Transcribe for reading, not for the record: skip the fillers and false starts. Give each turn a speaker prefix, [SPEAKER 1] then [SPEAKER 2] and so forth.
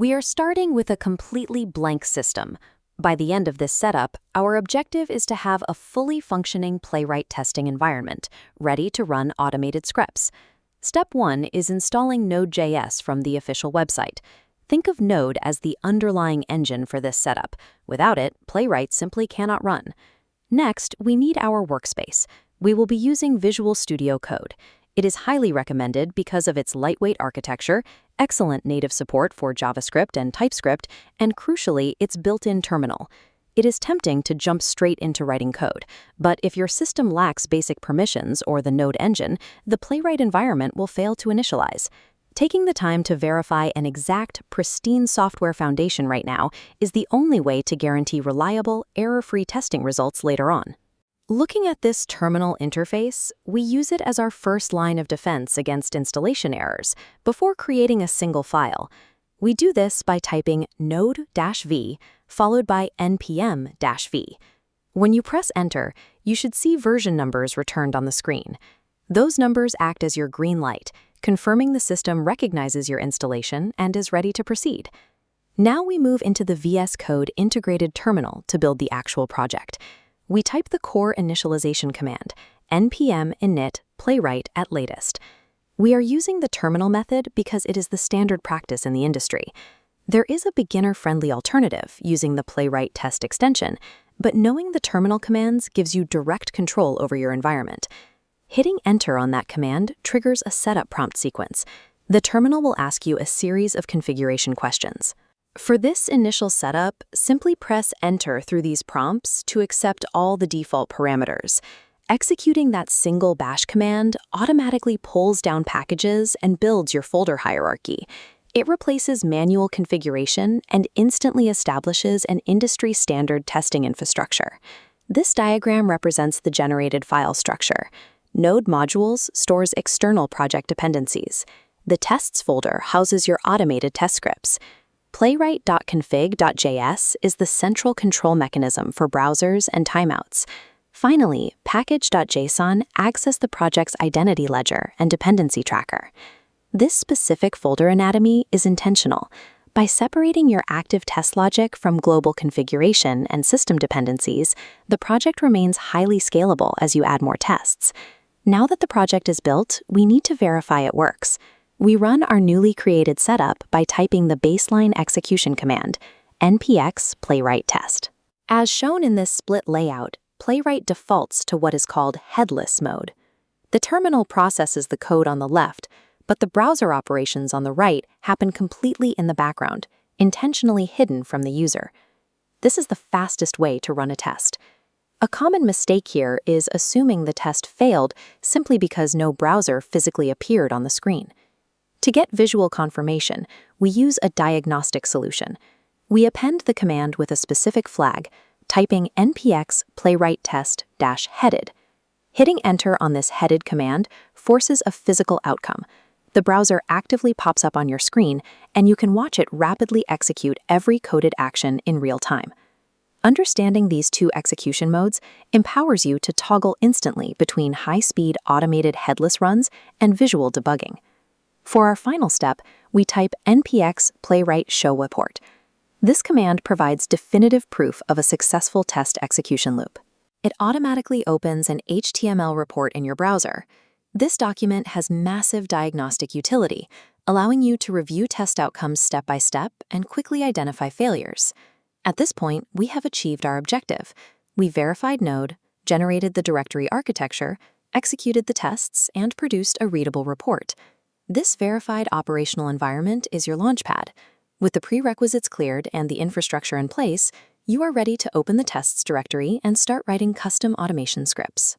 [SPEAKER 1] We are starting with a completely blank system. By the end of this setup, our objective is to have a fully functioning Playwright testing environment, ready to run automated scripts. Step 1 is installing Node.js from the official website. Think of Node as the underlying engine for this setup. Without it, Playwright simply cannot run. Next, we need our workspace. We will be using Visual Studio Code. It is highly recommended because of its lightweight architecture, excellent native support for JavaScript and TypeScript, and crucially, its built-in terminal. It is tempting to jump straight into writing code, but if your system lacks basic permissions or the Node engine, the Playwright environment will fail to initialize. Taking the time to verify an exact, pristine software foundation right now is the only way to guarantee reliable, error-free testing results later on. Looking at this terminal interface, we use it as our first line of defense against installation errors before creating a single file. We do this by typing node-v followed by npm-v. When you press enter, you should see version numbers returned on the screen. Those numbers act as your green light, confirming the system recognizes your installation and is ready to proceed. Now we move into the VS Code integrated terminal to build the actual project. We type the core initialization command, npm init playwright at latest. We are using the terminal method because it is the standard practice in the industry. There is a beginner-friendly alternative using the Playwright test extension, but knowing the terminal commands gives you direct control over your environment. Hitting enter on that command triggers a setup prompt sequence. The terminal will ask you a series of configuration questions. For this initial setup, simply press enter through these prompts to accept all the default parameters. Executing that single bash command automatically pulls down packages and builds your folder hierarchy. It replaces manual configuration and instantly establishes an industry-standard testing infrastructure. This diagram represents the generated file structure. Node modules stores external project dependencies. The tests folder houses your automated test scripts. Playwright.config.js is the central control mechanism for browsers and timeouts. Finally, package.json acts as the project's identity ledger and dependency tracker. This specific folder anatomy is intentional. By separating your active test logic from global configuration and system dependencies, the project remains highly scalable as you add more tests. Now that the project is built, we need to verify it works. We run our newly created setup by typing the baseline execution command, npx playwright test. As shown in this split layout, Playwright defaults to what is called headless mode. The terminal processes the code on the left, but the browser operations on the right happen completely in the background, intentionally hidden from the user. This is the fastest way to run a test. A common mistake here is assuming the test failed simply because no browser physically appeared on the screen. To get visual confirmation, we use a diagnostic solution. We append the command with a specific flag, typing npx playwright test-headed. Hitting enter on this headed command forces a physical outcome. The browser actively pops up on your screen, and you can watch it rapidly execute every coded action in real time. Understanding these two execution modes empowers you to toggle instantly between high-speed automated headless runs and visual debugging. For our final step, we type npx playwright show report. This command provides definitive proof of a successful test execution loop. It automatically opens an HTML report in your browser. This document has massive diagnostic utility, allowing you to review test outcomes step by step and quickly identify failures. At this point, we have achieved our objective. We verified Node, generated the directory architecture, executed the tests, and produced a readable report. This verified operational environment is your launchpad. With the prerequisites cleared and the infrastructure in place, you are ready to open the tests directory and start writing custom automation scripts.